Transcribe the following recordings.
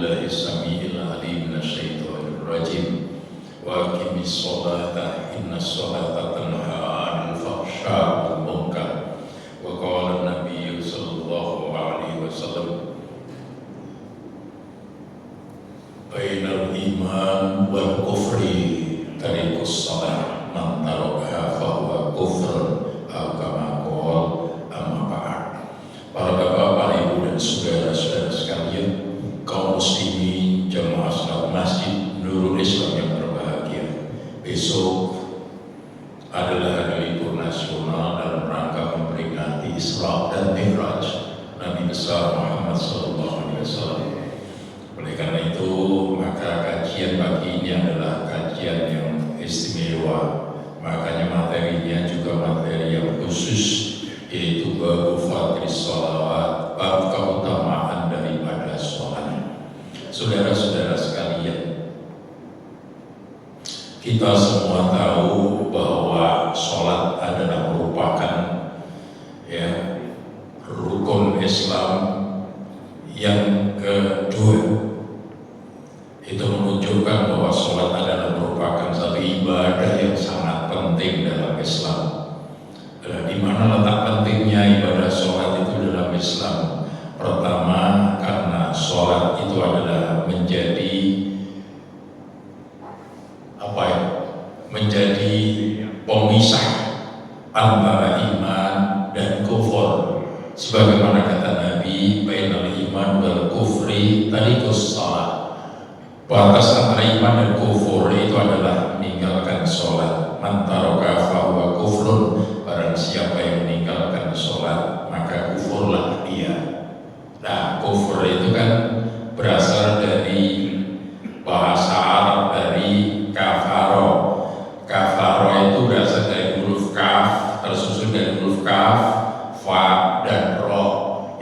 billahi samiil alim minasyaitonir rajim. Wa aqimis sholata innas sholata tanha 'anil fahsya'i wal munkar. Wa qala an-nabiy sallallahu alaihi wasallam bainal iman wal kufri tariqus shalah man tarakaha fa huwa kufrun aw kama qala amma ba'd. Para bapak, para ibu dan saudara-saudara sekalian, kaum muslimin jamaah salat Masjid Nurul Islam yang berbahagia, besok adalah hari libur nasional dalam rangka memperingati Isra dan Mi'raj Nabi besar Muhammad SAW. Oleh karena itu, maka kajian pagi ini adalah kajian yang istimewa. Makanya materinya juga materi yang khusus, yaitu bab fadhilus sholawat, bab keutamaan daripada sholat. Saudara-saudara sekalian, kita semua tahu bahwa sholat adalah merupakan rukun Islam yang kedua. Itu menunjukkan bahwa sholat adalah merupakan satu ibadah yang sangat penting dalam Islam. Di mana letak pentingnya ibadah sholat itu dalam Islam? Pertama, karena sholat itu adalah menjadi menjadi pemisah antara iman dan kufur. Sebagaimana kata Nabi, bainal iman wal kufri tariqus shalah. Batas antara iman dan kufur itu adalah meninggalkan sholat. Man taraka fa huwa kufrun. Barang siapa yang meninggalkan sholat, maka kufurlah dia. Nah, kufur itu kan berasal dari bahasa Arab, dari kafaro. Kafaro itu berasal dari huruf kaf, tersusun dari huruf kaf, fa, dan ro.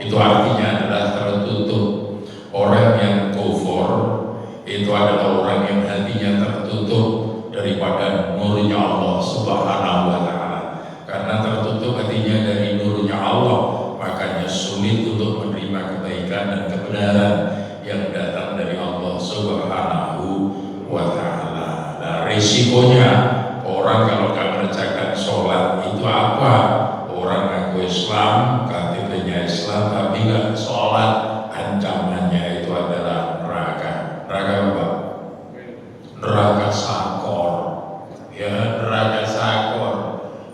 Itu artinya adalah tertutup. Orang yang kufur itu adalah orang yang hatinya tertutup daripada nurnya Allah Subhanahu wa Ta'ala. Karena tertutup hatinya dari nurnya Allah, makanya sulit untuk menerima kebaikan dan kebenaran yang datang dari Allah Subhanahu wa Ta'ala. Nah, risikonya orang kalau gak mengerjakan sholat itu apa? Orang ngaku Islam, KTP-nya Islam, tapi gak sholat, ancamannya itu adalah neraka. Neraka apa? Neraka sakor. Ya, neraka sakor.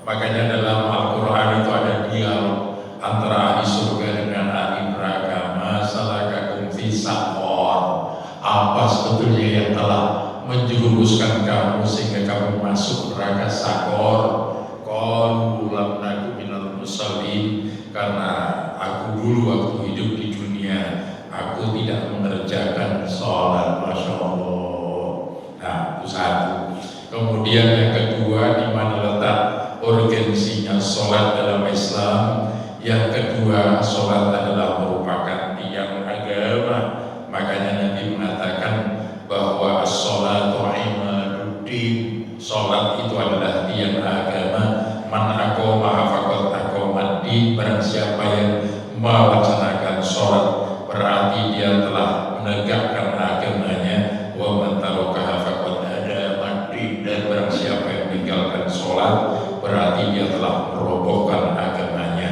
Makanya dalam Al-Quran itu ada dialog antara ahli surga dengan ahli neraka. Masalakakum fi sakor. Apa sebetulnya yang telah menjerumuskan kamu sehingga kamu masuk neraka sakor? Qalu lam naku minal musallin. Karena aku dulu waktu hidup di dunia, aku tidak mengerjakan sholat. Masya Allah. Nah, itu satu. Kemudian yang kedua, di mana letak urgensinya sholat dalam Islam? Yang kedua, sholat adalah merupakan tiang agama. Makanya Nabi mengatakan bahwa as-sholatu imaduddin. Sholat itu adalah tiang agama. Man aqoma faqad aqomad-din. Barang siapa yang melaksanakan sholat, berarti dia telah menegakkan agamanya. Wa man tarakaha faqad hadama-din. Dan barang siapa yang meninggalkan sholat, berarti dia telah merobohkan agamanya.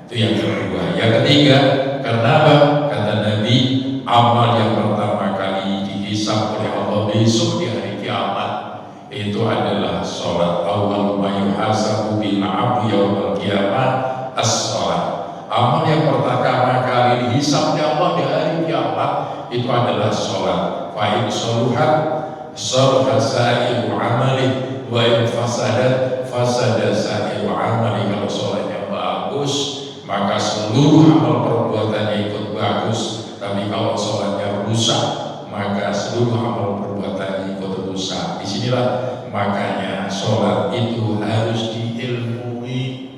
Itu yang kedua. Yang ketiga, karena apa? Kata Nabi, amal yang pertama kali dihisab oleh Allah besok di hari kiamat itu adalah sholat. Awal ma yuhasabu bil 'abdi yaumil qiyamah as-sholat. Amal yang pertama kali dihisab oleh Allah di hari kiamat itu adalah sholat. Fa in sholuhat sholuha sa'iru amali wa in fasadat fasada sa'iru amali. Kalau sholatnya bagus, maka seluruh amal perbuatannya ikut bagus. Tapi kalau sholatnya rusak, maka seluruh amal perbuatannya ikut rusak. Disinilah makanya sholat itu harus diilmui.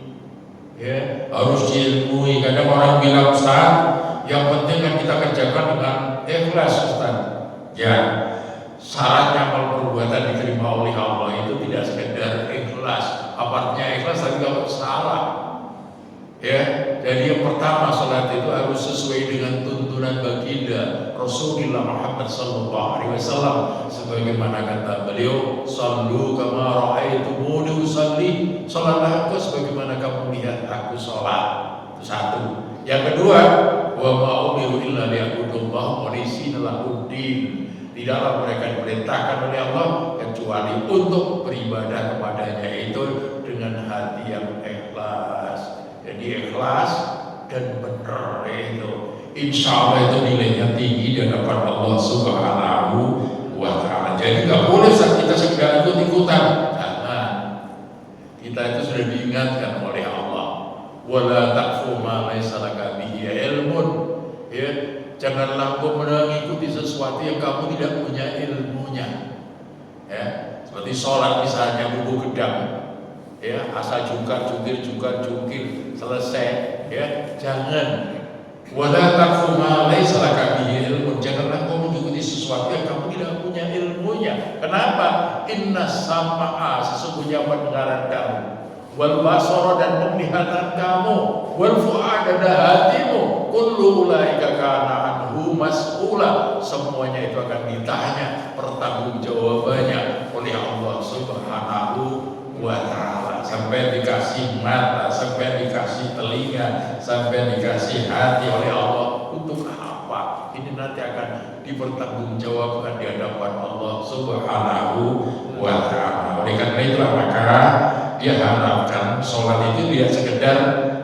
Ya, harus diilmui. Kadang orang bilang, Ustaz, yang penting kan kita kerjakan dengan ikhlas, Ustaz. Ya, syaratnya amal perbuatan diterima oleh Allah itu tidak sekedar ikhlas. Apa artinya ikhlas? Tapi kalau salah, ya, Jadi yang pertama, salat itu harus sesuai dengan tuntunan baginda Rasulullah Muhammad sallallahu alaihi wasallam, sebagaimana kata beliau, "Shallu kama ra'aitumuni usalli." Salatlah engkau sebagaimana kamu lihat aku salat. Itu satu. Yang kedua, wa ma umiru illa liya'budullaha mukhlisina lahuddin. Tidaklah mereka diperintahkan oleh Allah kecuali untuk beribadah kepadanya itu dengan hati yang ikhlas. Jadi ikhlas dan benar itu, insya Allah itu nilainya tinggi di hadapan Allah Subhanahu wa Ta'ala. Jadi nggak boleh kita sekedar ikut-ikutan. Jangan. Kita itu sudah diingatkan oleh Allah. Wala taqfu ma laysa laka bihi ilmun. Ya, janganlah kau mengikuti sesuatu yang kamu tidak punya ilmunya. Ya, seperti sholat misalnya, bubu gedang. Ya, asal jungkir selesai, ya, jangan. Wala taqfu ma laysa laka bihi ilmun. Janganlah kau mengikuti sesuatu yang kamu tidak punya ilmunya. Kenapa? Inna sam'a, sesungguhnya pendengaran kamu, wal basara, dan penglihatan kamu, wal fu'ada, dan hatimu, kullu ulaika kana anhu mas'ula, semuanya itu akan ditanya, pertanggungjawabannya oleh Allah Subhanahu wa Ta'ala. Sampai dikasih mata, sampai dikasih telinga, sampai dikasih hati oleh Allah, untuk apa? Ini nanti akan dipertanggungjawabkan di hadapan Allah Subhanahu wa Ta'ala. Oleh karena itulah maka dia harapkan sholat itu tidak sekedar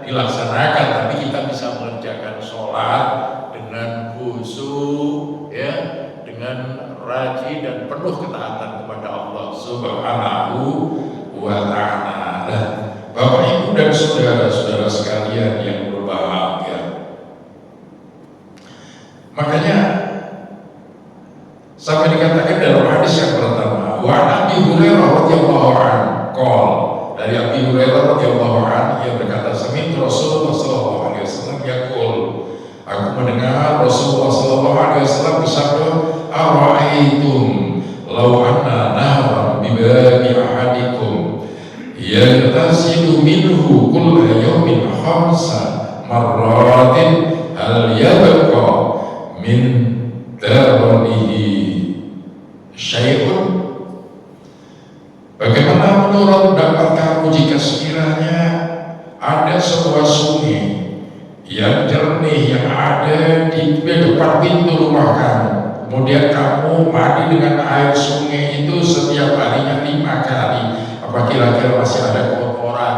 dilaksanakan, tapi kita bisa mengerjakan sholat dengan khusyuk, ya, dengan rajin dan penuh ketaatan kepada Allah Subhanahu wa Ta'ala. Bapak, Ibu, dan saudara-saudara sekalian yang berbahagia, makanya sampai dikatakan dalam hadis yang pertama, wa Abi Hurairah radhiyallahu anhu, dari Abi Hurairah radhiyallahu anhu, ia berkata, sami'tu Rasulullah sallallahu alaihi wasallam yaqul, aku mendengar Rasulullah sallallahu alaihi wasallam bersabda, ara'aitum law anna nahran bi babi ahadikum yaghtasilu minhu kulla yawmin khamsa marratin hal yabqa min daranihi syai'un. Bagaimana menurut pendapat kamu jika sekiranya ada sebuah sungai yang jernih yang ada di depan pintu rumah kamu, kemudian kamu mandi dengan air sungai itu setiap harinya 5 kali, apa kira-kira masih ada kotoran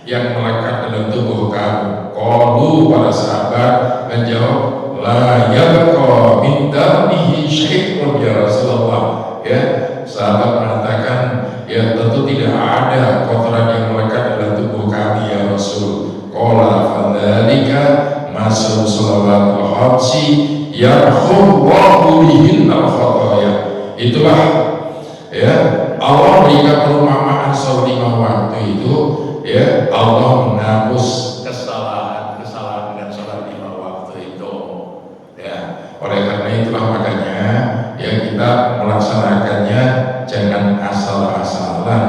yang melekat dalam tubuh kamu? Qalu, para sahabat menjawab, la yabqa min darnihi syai'un ya Rasulullah. Ya, sahabat mengatakan, ya tentu tidak ada kotoran yang melekat dalam tubuh kami ya Rasul. Qala fadzalika masal salawatul khamsi yarhullahu bihin al-khataya. Itulah, ya, Allah berikan perumpamaan sholat 5 waktu itu, ya, Allah menghapus kesalahan dengan sholat 5 waktu itu. Ya, oleh karena itulah makanya ya kita melaksanakannya jangan asal-asalan.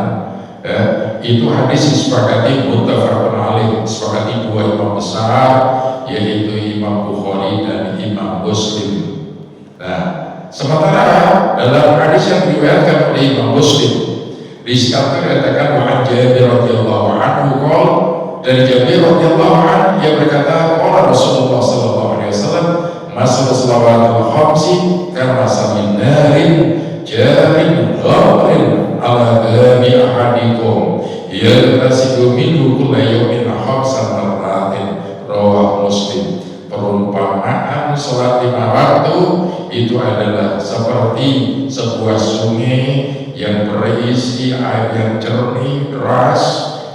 Ya, itu hadis disepakati muttafaqun alaih, disepakati 2 imam besar, yaitu Imam Bukhari dan Imam Muslim. Nah, sementara dalam hadis yang diriwayatkan oleh Imam Muslim, di situ dikatakan wa Jabir radhiyallahu anhu qol, dari Jabir radhiyallahu anhu ia berkata, qala Rasulullah sallallahu alaihi wasallam, masal salawatul khamsi kama samin narin jarin gharin ala babi ahadikum yaghtasilu minhu kulla yawmin khamsan marratin, rawah Muslim. Perumpamaan sholat 5 waktu itu adalah seperti sebuah sungai yang berisi air yang jernih deras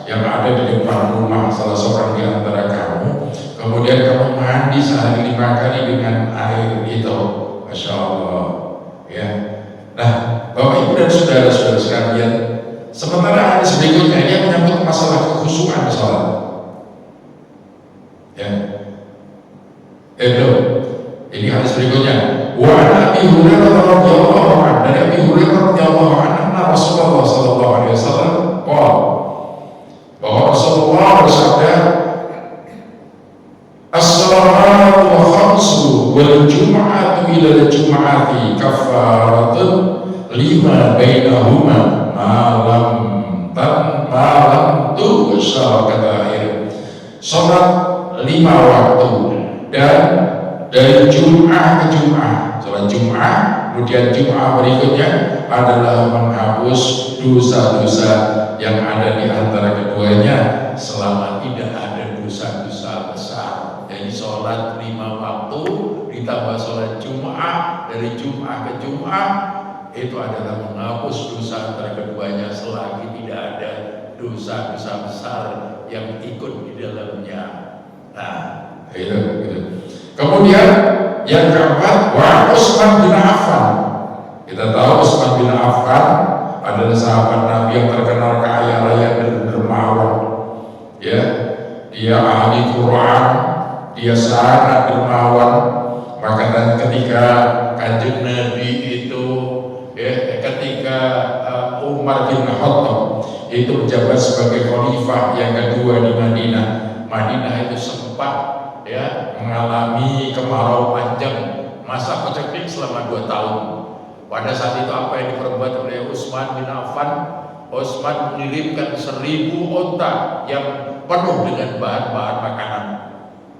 yang ada di depan rumah salah seorang di antara kamu, kemudian kamu mandi sehari 5 kali dengan air itu. Masya Allah, ya. Nah, Bapak Ibu dan saudara-saudara sekalian, sementara hadis berikutnya ini menyangkut masalah kekhusyuan sholat, ya. Ini hadis berikutnya. Wa Abi Hurairah radhiyallahu anhu, dari Abi Hurairah radhiyallahu anhu, Rasulullah sallallahu alaihi wasallam qala, bahwa Rasulullah bersabda, jum'ati kafaratun lima bainahuma malam tu kata akhir. Sholat 5 waktu dan dari Jum'ah ke Jum'ah, sholat Jum'ah kemudian Jum'ah berikutnya adalah menghapus dosa-dosa yang ada di antara keduanya selama tidak ada dosa-dosa besar. Jadi sholat 5 waktu ditambah sholat Jum'ah dari Jum'ah ke Jum'ah itu adalah menghapus dosa antara keduanya selagi tidak ada dosa-dosa besar yang ikut di dalamnya. Nah, itu. Kemudian yang keempat, wa Utsman bin Affan. Kita tahu Utsman bin Affan adalah sahabat Nabi yang terkenal kaya raya dan dermawan. Ya, dia ahli Quran, dia sangat dermawan. Maka ketika Kanjeng Nabi itu, ketika Umar bin Khattab itu menjabat sebagai khalifah yang kedua di Madinah. Madinah itu sempat mengalami kemarau panjang, masa paceklik selama 2 tahun. Pada saat itu apa yang diperbuat oleh Utsman bin Affan? Utsman mengirimkan 1000 onta yang penuh dengan bahan-bahan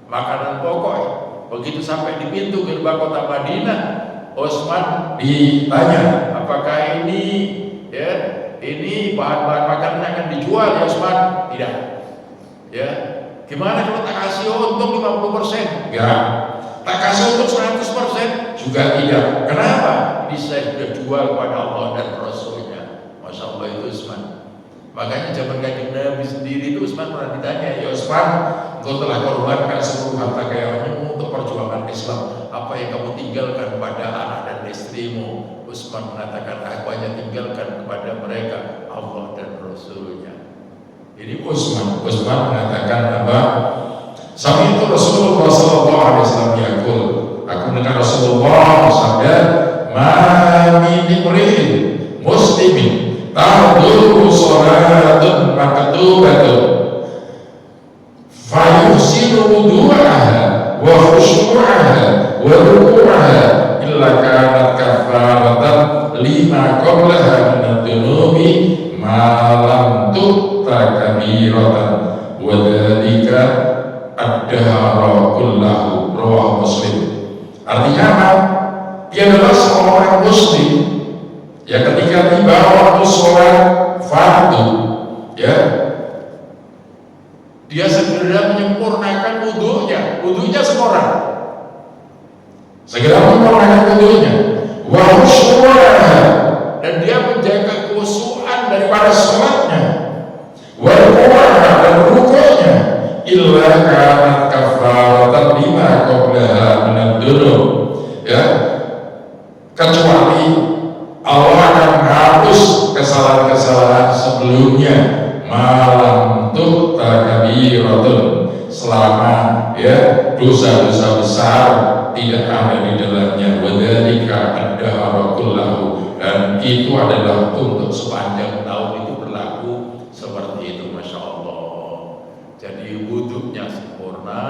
makanan pokok. Begitu sampai di pintu gerbang kota Madinah, Utsman ditanya, apakah ini bahan-bahan makanan akan dijual ya Utsman? Tidak. Ya, gimana kalau tak kasih untung 50%? Ya. Tak kasih untung 100% juga tidak. Kenapa? Ini saya sudah jual kepada Allah dan Rasulnya. Masya Allah itu Utsman. Makanya zaman Kanjeng Nabi sendiri itu Utsman pernah ditanya, ya Utsman, engkau telah korbankan seluruh harta kekayaanmu untuk perjuangan Islam. Apa yang kamu tinggalkan kepada anak dan istrimu? Utsman mengatakan, aku hanya tinggalkan kepada mereka Allah dan Rasulnya. Jadi Utsman mengatakan apa? Sami itu Rasulullah sallallahu alaihi wasallam yaqul, aku mendengar Rasulullah bersabda, "Ma min imrin muslimin ta'dhu salatun maktubatun fa yuhsinu wudu'aha wa khushu'aha wa ruku'aha illa kanat kafaratan lima qablaha min ad-dunubi ma lam kabiratan wa dzalika ad-dahra kullahu rawah Muslim." Artinya apa? Dia adalah seorang muslim ya, ketika tiba waktu sholat fardu ya, dia segera menyempurnakan wudunya sempurna, wa khusyu'aha, dan dia menjaga khusyuan daripada sholatnya, wa ruku'aha, dan rukuknya, illa kanat kafaratan lima qablaha min ad-dunub ya, kecuali Allah akan menghapus kesalahan-kesalahan sebelumnya malam tuh kabiratun, selama ya dosa-dosa besar tidak ada di dalamnya, wa dzalika ad-dahra kullahu, dan itu adalah untuk sepanjang tahun itu berlaku seperti itu. Masya Allah. Jadi wudhunya sempurna,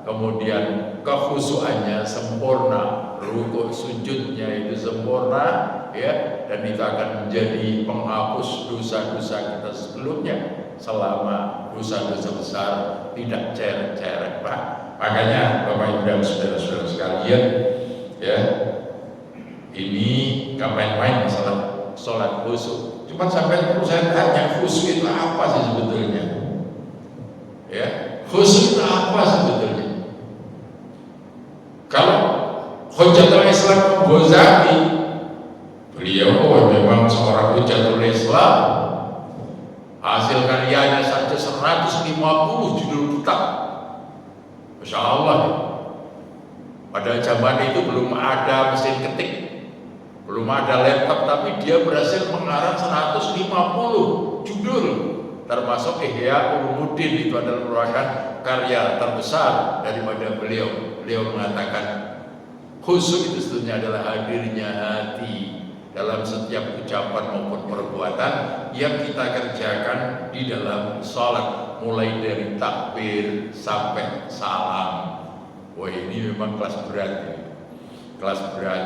kemudian kekhusyuannya sempurna, rukuk sujudnya itu sempurna ya, dan itu akan menjadi penghapus dosa-dosa kita sebelumnya selama dosa-dosa besar tidak ceret-ceret, Pak. Makanya Bapak Ibu dan saudara-saudara sekalian ya, ini gak main-main masalah sholat khusyuk. Cuma sampai perlu saya tanya, khusyuk itu apa sih sebetulnya? Ya, khusyuk itu apa sebetulnya? Kalau Hujjatul Islam Ghazali, beliau memang seorang Hujjatul Islam, hasil karyanya saja 150 judul kitab. Masya Allah. Pada zaman itu belum ada mesin ketik, belum ada laptop, tapi dia berhasil mengarang 150 judul, termasuk Ihya Ulumuddin. Itu adalah merupakan karya terbesar daripada beliau. Beliau mengatakan khusyuk itu sebetulnya adalah hadirnya hati dalam setiap ucapan maupun perbuatan yang kita kerjakan di dalam sholat, mulai dari takbir sampai salam. Wah, ini memang kelas berat, kelas berat.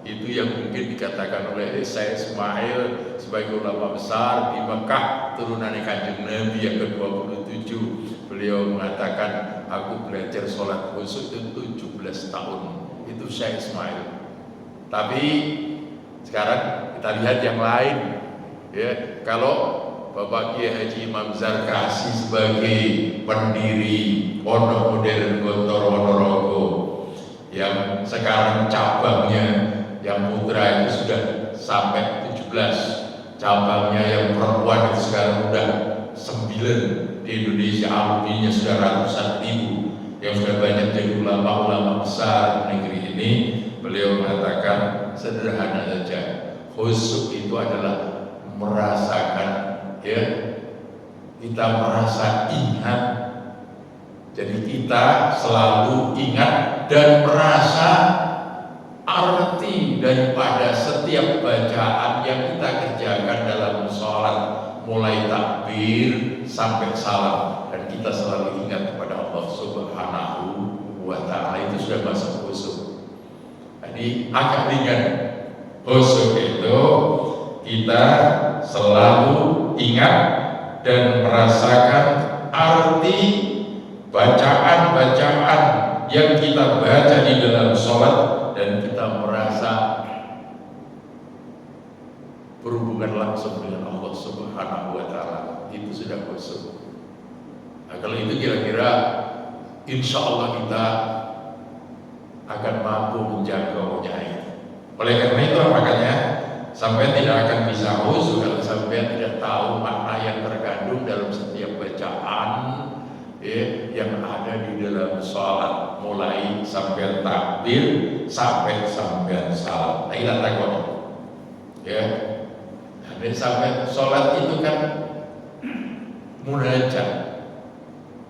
Itu yang mungkin dikatakan oleh Syekh Ismail sebagai ulama besar di Mekah, turunan Kanjeng Nabi yang ke-27. Beliau mengatakan, aku belajar sholat khusyuk itu 17 tahun. Itu Syekh Ismail. Tapi sekarang kita lihat yang lain. Ya, kalau Bapak Kiai Haji Imam Zarkasi sebagai pendiri Pondok Modern Gontor Ponorogo, yang sekarang cabangnya yang putra itu sudah sampai 17, cabangnya yang perempuan itu sekarang sudah 9 di Indonesia, alumninya sudah ratusan ribu, yang sudah banyak jadi ulama-ulama besar di negeri ini. Beliau mengatakan sederhana saja, khusyuk itu adalah merasakan, ya, kita merasa ingat. Jadi kita selalu ingat dan merasa arti daripada setiap bacaan yang kita kerjakan dalam sholat, mulai takbir sampai salam, dan kita selalu ingat kepada Allah Subhanahu wa Ta'ala. Itu sudah masuk khusyuk. Jadi agak ringan. Khusyuk itu kita selalu ingat dan merasakan arti bacaan-bacaan yang kita baca di dalam sholat, dan kita merasa berhubungan langsung dengan Allah Subhanahu wa Ta'ala. Itu sudah khusyuk. Nah, kalau itu kira-kira insya Allah kita akan mampu menjangkaunya itu. Oleh karena itu makanya sampai tidak akan bisa khusyuk kalau sampai tidak tahu makna yang terkandung dalam setiap bacaan, ya, yang ada di dalam sholat, mulai sampai takbir sampai salam. Nah, kita takut, ya. Dan sampai sholat itu kan munajat,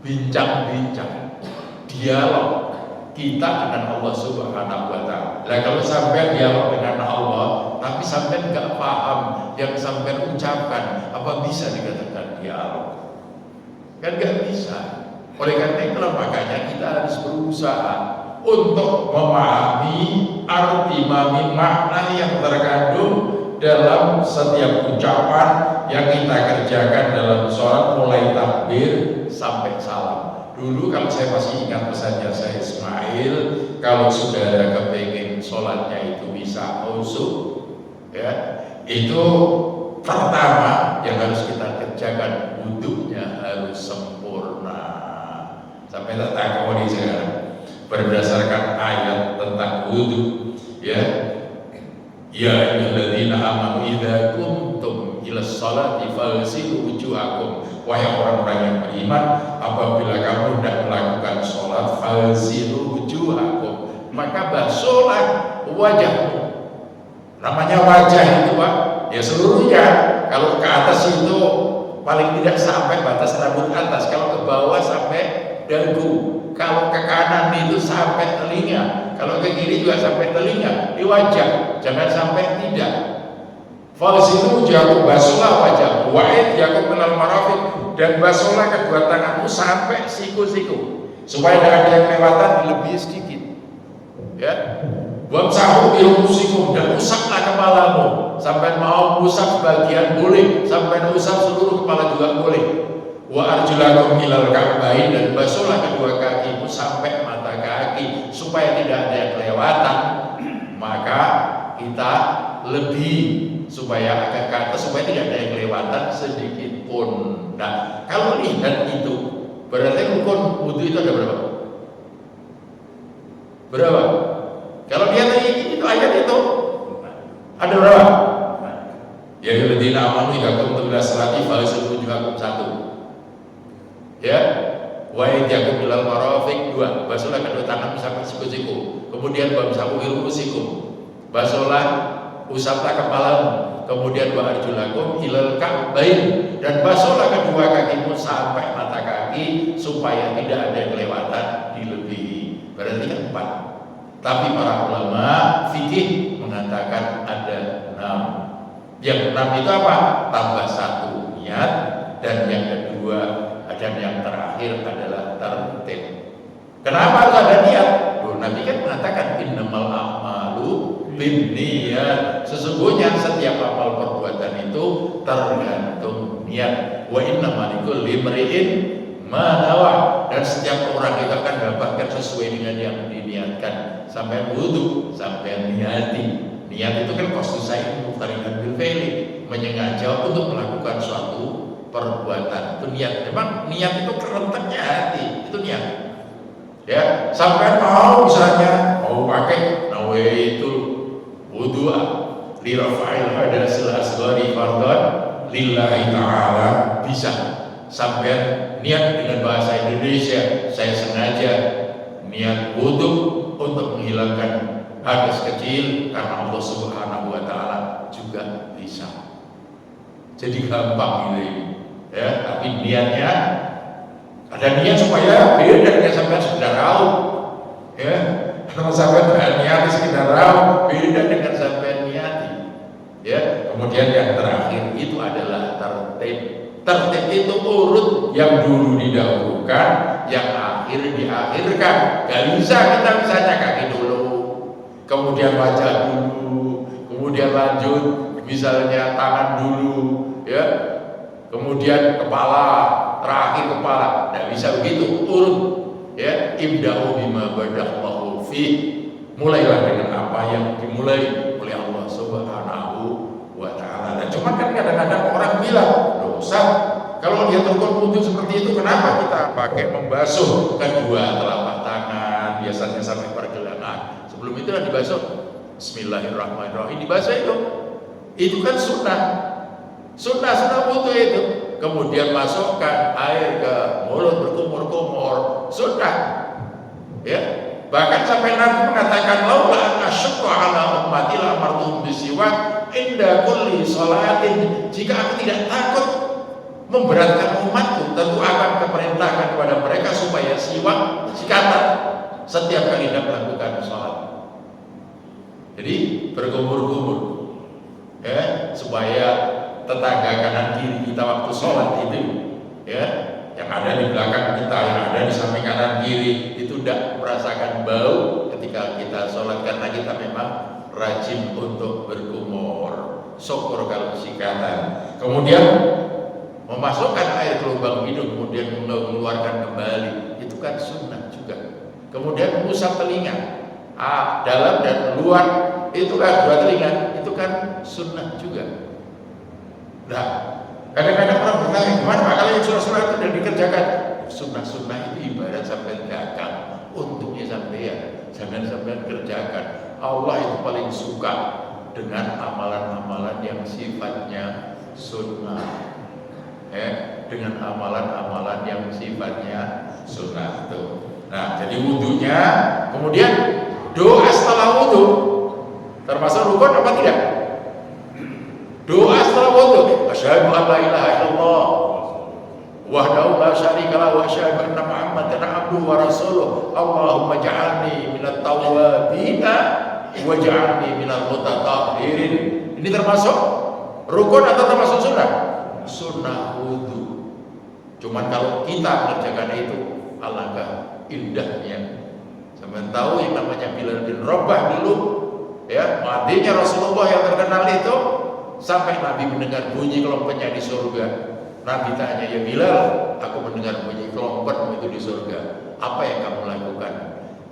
bincang-bincang, dialog kita dengan Allah Subhanahu wa Ta'ala. Nah, kalau sampai dialog dengan Allah tapi sampai nggak paham yang sampai ucapkan, apa bisa dikatakan dialog? Kan nggak bisa. Oleh karena itulah makanya kita harus berusaha untuk memahami arti, makna yang terkandung dalam setiap ucapan yang kita kerjakan dalam sholat, mulai takbir sampai salam. Dulu kalau saya masih ingat pesannya saya Ismail, kalau saudara kepingin sholatnya itu bisa khusyuk, ya, itu pertama yang harus kita kerjakan, wudhunya harus sempurna. Sampai tak tahu di sekarang berdasarkan ayat tentang wudhu, ya, ya ayyuhalladzina amanu idza kuntum ila sholati faghsilu wujuhakum. Wahai orang-orang yang beriman, apabila kamu hendak melakukan sholat, faghsilu wujuhakum, maka basuhlah wajahmu. Namanya wajah itu, Pak, ya seluruhnya. Kalau ke atas itu paling tidak sampai batas rambut atas, kalau ke bawah sampai dagu, kalau ke kanan itu sampai telinga, kalau ke kiri juga sampai telinga. Di wajah jangan sampai tidak. Faghsilu wujuhakum, basuhlah wajah, wa'idyakum minal marafiq, dan basuhlah kedua tanganmu sampai siku-siku, supaya tidak ada yang kelewatan lebih sedikit, ya. Wamsahu bi ru'usikum, dan usaplah kepalamu. Sampai mau usap sebagian boleh, sampai usap seluruh kepala juga boleh. Wa arjulakum ilal ka'bain, dan basuhlah kedua kakimu sampai mata kaki, supaya tidak ada yang kelewatan. Maka kita lebih supaya agak ke atas, supaya tidak ada yang kelewatan sedikit pun. Nah, kalau lihat itu berarti rukun wudhu itu ada berapa? Berapa? Kalau dia itu ayat itu ada berapa? Ya ayyuhalladzina amanu idza qumtum ila sholati faghsilu wujuhakum 1. Ya, wa aydiyakum ilal marafiq 2. Basuhlah kedua tangan sampai siku-siku. Kemudian wamsahu bi ru'usikum. Basuhlah, usaplah kepalamu. Kemudian wa arjulakum ilal ka'bain, dan basuhlah kedua kakimu sampai mata kaki, supaya tidak ada yang kelewatan dilebihi. Berarti kan 4. Tapi para ulama fikih mengatakan ada 6. Yang 6 itu apa? Tambah 1 niat, dan yang kedua dan yang terakhir adalah tertib. Kenapa harus ada niat? Nabi kan mengatakan innamal a'malu binniyat. Sesungguhnya setiap amal perbuatan itu tergantung niat. Wa innamal likulli imri'in ma nawa. Dan setiap orang itu akan dapatkan sesuai dengan yang diniatkan. Sampai wudu, sampai niati. Niat itu kan qasdusai muqtarinan bil fi'li, menyengaja untuk melakukan suatu perbuatan. Itu niat. Memang niat itu kerentaknya hati. Itu niat. Ya, sampai mau misalnya mau pakai nawaitul wudu'a li rafa'il hadasil asghari fardhan lillahi ta'ala, bisa. Sampai niat dengan bahasa Indonesia, saya sengaja niat wudu untuk menghilangkan hadas kecil karena Allah Subhanahu wa taala, juga bisa. Jadi gampang ini. Ya, tapi niatnya ada niat supaya beda dengan sampai sekedar rauh. Ya, kalau sampai niat sekedar rauh beda dengan sampai niati. Ya, kemudian yang terakhir itu adalah tertib. Tertib itu urut, yang dulu didahulukan, yang akhir diakhirkan. Gak bisa kita misalnya kaki dulu, kemudian wajah dulu, kemudian lanjut misalnya tangan dulu, ya, kemudian kepala, terakhir kepala. Tidak bisa begitu, urut. Ya, ibda'u bima badallahu fi. Mulailah dengan apa yang dimulai oleh Allah Subhanahu wa taala. Dan cuma kan kadang-kadang orang bilang, dosa kalau dia terukun wudhu seperti itu, kenapa kita pakai membasuh kedua telapak tangan biasanya sampai pergelangan? Sebelum itu kan dibasuh. Bismillahirrahmanirrahim, dibasuh itu kan sunnah wudhu itu. Kemudian masukkan air ke mulut berkumur-kumur, sunnah. Ya, bahkan sampai Nabi mengatakan, laula asyqa ala ummati la amartuhum bisiwak inda kulli sholatin. Jika aku tidak takut memberatkan umatku, tentu akan keperintahkan kepada mereka supaya siwak, sikatan setiap kali hendak melakukan sholat. Jadi berkumur-kumur, ya, supaya tetangga kanan kiri kita waktu sholat itu, ya, yang ada di belakang kita, yang ada di samping kanan kiri itu tidak merasakan bau ketika kita sholat, karena kita memang rajin untuk berkumur. Syukur kalau sikatan. Kemudian memasukkan air ke lubang hidung, kemudian mengeluarkan kembali, itu kan sunnah juga. Kemudian mengusap telinga, dalam dan luar, itu kan dua telinga, itu kan sunnah juga. Nah, kadang-kadang orang bertanya, gimana Pak kalau yang surah-surah itu sudah dikerjakan? Sunnah-sunnah itu ibarat sampai dagang, untungnya sampai jangan sampai kerjakan. Allah itu paling suka dengan amalan-amalan yang sifatnya sunnah. Dengan amalan-amalan yang sifatnya sunnah itu. Nah, jadi wudhunya, kemudian doa setelah wudhu termasuk rukun apa tidak? Doa setelah wudhu, asyhadu an la ilaha illallah wahdahu la syarika lahu wa asyhadu anna Muhammadan abduhu wa rasuluh. Allahumma ja'alni minat tawwabina wa ja'alni minal mutatahhirin. Ini termasuk rukun atau termasuk sunnah? Sunnah wudhu. Cuman kalau kita mengerjakan itu, alangkah indahnya. Sampai tahu yang namanya Bilal bin Rabah dulu, ya, muadzinnya Rasulullah yang terkenal itu, sampai Nabi mendengar bunyi kelompoknya di surga. Nabi tanya, ya Bilal, aku mendengar bunyi kelompokmu itu di surga. Apa yang kamu lakukan?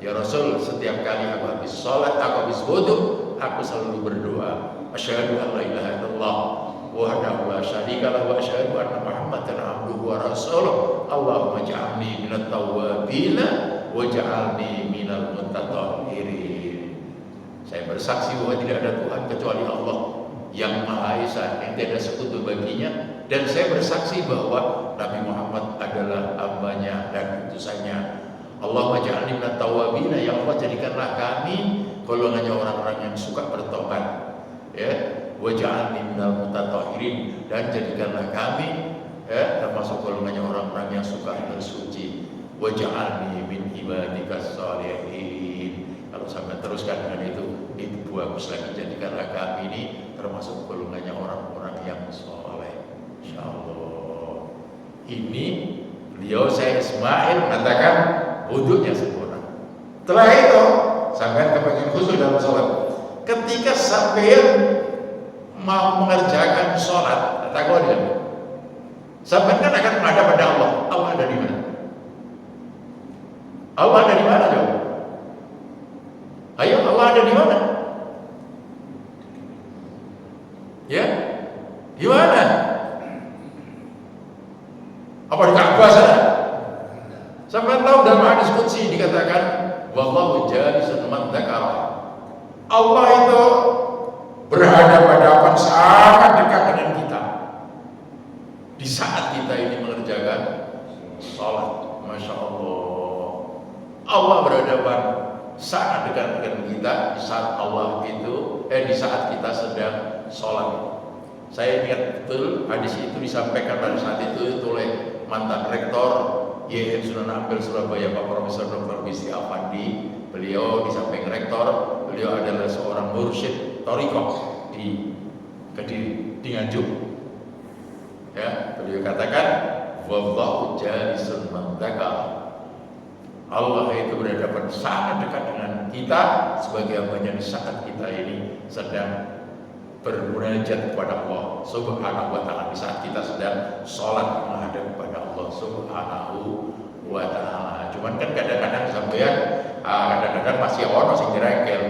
Ya Rasul, setiap kali aku habis sholat, aku habis wudhu, aku selalu berdoa, asyhadu an la ilaha illallah wahdahu la syarika lahu wa asyhadu anna Muhammadan abduhu wa rasuluh. Allahumma ja'alni minat tawwabina wa ja'alni minal mutatahhirin. Saya bersaksi bahwa tidak ada Tuhan kecuali Allah yang Maha Esa, yang tidak ada sekutu baginya, dan saya bersaksi bahwa Nabi Muhammad adalah hambanya dan utusannya. Allahumma ja'alni minat tawwabina, ya Allah jadikanlah kami golongannya orang-orang yang suka bertobat, ya, wa ja'alni minal mutatahhirin, dan jadikanlah kami, ya, termasuk golongannya orang-orang yang suka bersuci, wa ja'alni min ibadikas sholihin. Kalau sampai teruskan dengan itu bagus lagi, jadikanlah kami ini termasuk golongannya orang-orang yang soleh, insyaallah. Ini beliau Syekh Ismail mengatakan wudhunya sempurna. Setelah itu sampai kepengen khusyuk dalam sholat. ketika sampean mau mengerjakan sholat, kata dia, sampean kan akan menghadap pada Allah. Allah ada di mana? Allah ada di mana jawab? Ayo, Allah ada di mana? Ya, di mana? Apa di Ka'bah sana? Sampai tahu dalam hadis qudsi dikatakan, wallahu jalisun man dzakara. Allah itu berhadapan-hadapan sangat dekat dengan kita di saat kita ini mengerjakan sholat. Masya Allah, Allah berhadapan sangat dekat dengan kita di saat Allah itu di saat kita sedang sholat. Saya ingat betul hadis itu disampaikan pada saat itu oleh mantan rektor YN Sunan Ampel Surabaya, Pak Profesor Dr. Bisri Afandi. Beliau di samping rektor, beliau adalah seorang mursyid thariqah di Kediri, di Nganjuk. Ya, beliau katakan, wallahu jalisun man dzakara. Allah itu berhadapan sangat dekat dengan kita sebagai hambanya di saat kita ini sedang bermunajat kepada Allah Subhanahu wa taala, di saat kita sedang sholat menghadap kepada Allah Subhanahu wa taala. Cuman kan kadang-kadang sampean kadang-kadang masih ono sing direngkel.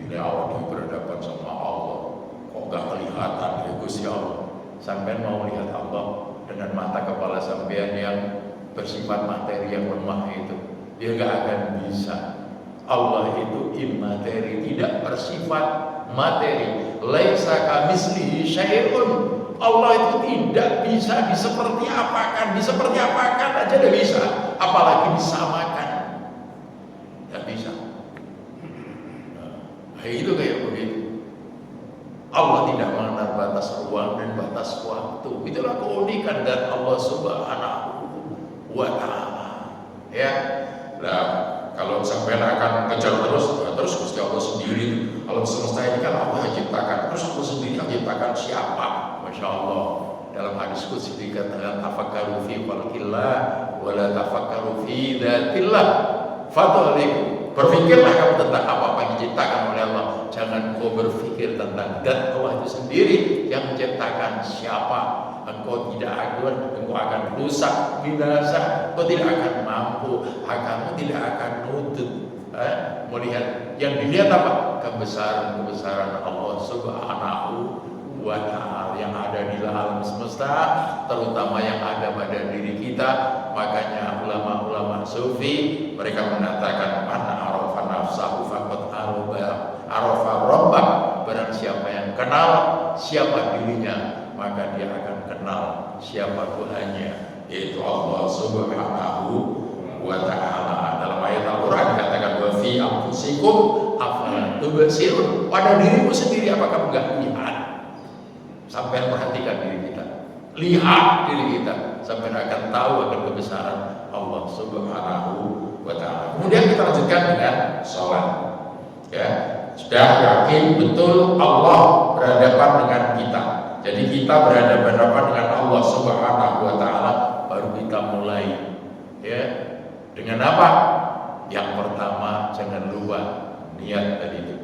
Tidak awak berhadapan sama Allah. Kok enggak kelihatan ya Gusti Allah. Sampean mau lihat Allah dengan mata kepala sampean yang bersifat materi yang lemah itu, dia enggak akan bisa. Allah itu immateri, tidak bersifat materi. Laisa kamitslihi syai'un. Allah itu tidak bisa diseperti apakan aja tidak bisa, apalagi disamakan. Tidak bisa. Nah, itu kayak begitu. Allah tidak mengenal batas ruang dan batas waktu. Itulah keunikan dari Allah Subhanahu wa taala. Ya. Nah, kalau sampai akan kejar terus Gusti Allah sendiri. Alam semesta ini kan Allah yang ciptakan. Terus Allah sendiri yang ciptakan siapa? Masya Allah. Dalam hadis qudsi dikatakan, tafakkaru fi khalqillah wa la tafakkaru fi dzatillah. Fadhalikum. Berpikirlah kamu tentang apa yang diciptakan oleh Allah. Jangan kau berpikir tentang zat Allah itu sendiri yang menciptakan siapa. Engkau tidak akan rusak, binasa. Engkau tidak akan mampu. Kamu tidak akan nutut. Melihat yang dilihat apa? Kebesaran Allah Subhanahu wa taala yang ada di alam semesta, terutama yang ada pada diri kita. Makanya ulama-ulama sufi mereka mengatakan, man arafa nafsahu faqad arafa rabbah. Barang siapa yang kenal siapa dirinya, maka dia akan kenal siapa Tuhannya, yaitu Allah Subhanahu wa ta'ala. Dalam ayat Al-Quran dikatakan, wa fi anfusikum afala tubsirun. Pada dirimu sendiri apakah kamu enggak lihat? Sampai perhatikan diri kita, lihat diri kita, sampai akan tahu akan kebesaran Allah Subhanahu wa ta'ala. Kemudian kita lanjutkan dengan sholat. Ya, sudah yakin betul Allah berhadapan dengan kita. Jadi kita berhadapan-hadapan dengan Allah Subhanahu wa ta'ala, baru kita mulai. Ya, dengan apa? Yang pertama, jangan lupa niat tadi itu.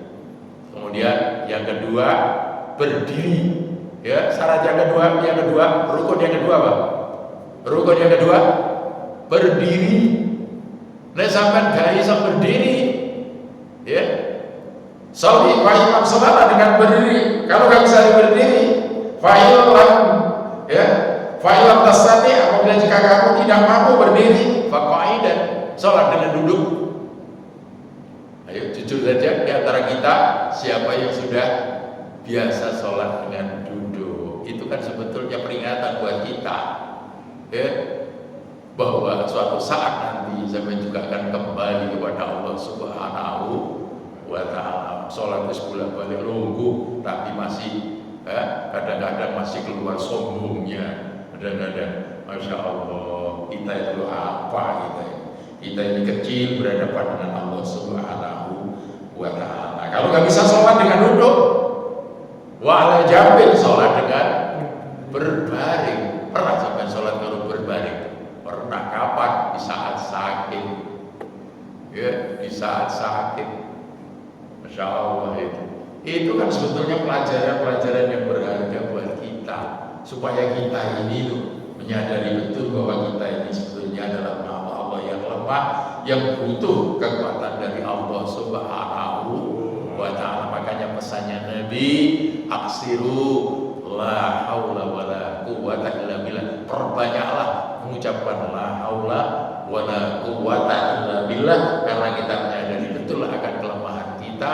Kemudian yang kedua, berdiri. Ya, syarat yang kedua, rukun yang kedua apa? Rukun yang kedua, berdiri. Nek sampean gak iso berdiri, ya. Sholli wa imam salat dengan berdiri. Kalau gak bisa berdiri, fa'ilam, ya. Fa'ilam tasati, apabila jika kamu tidak mampu berdiri, faqaidan, salat dengan duduk. Ayo jujur saja di antara kita, siapa yang sudah biasa sholat dengan duduk? Itu kan sebetulnya peringatan buat kita, ya, bahwa suatu saat nanti sampai juga akan kembali kepada Allah Subhanahu wa ta'ala. Sholat sebulan balik lungguh, tapi masih kadang-kadang masih keluar sombongnya. Kadang-kadang, Masya Allah, kita itu apa kita ini kecil berhadapan dengan Allah Subhanahu wa ta'ala. Kalau nggak bisa sholat dengan duduk, wa'ala jambil, sholat dengan berbaring. Pernah sampai sholat kalau berbaring? Pernah. Kapan? Di saat sakit. Ya, di saat sakit. Masya Allah itu. Itu kan sebetulnya pelajaran-pelajaran yang berharga buat kita, supaya kita ini tuh menyadari betul bahwa kita ini sebetulnya adalah hamba Allah yang lemah, yang butuh kekuatan dari Allah Subhanahu wa ta'ala. Makanya pesannya Nabi, aksiru la haula wala quwwata illa billah. Perbanyaklah mengucapkan la haula wala quwwata illa billah, karena kita menyadari betul akan kelemahan kita,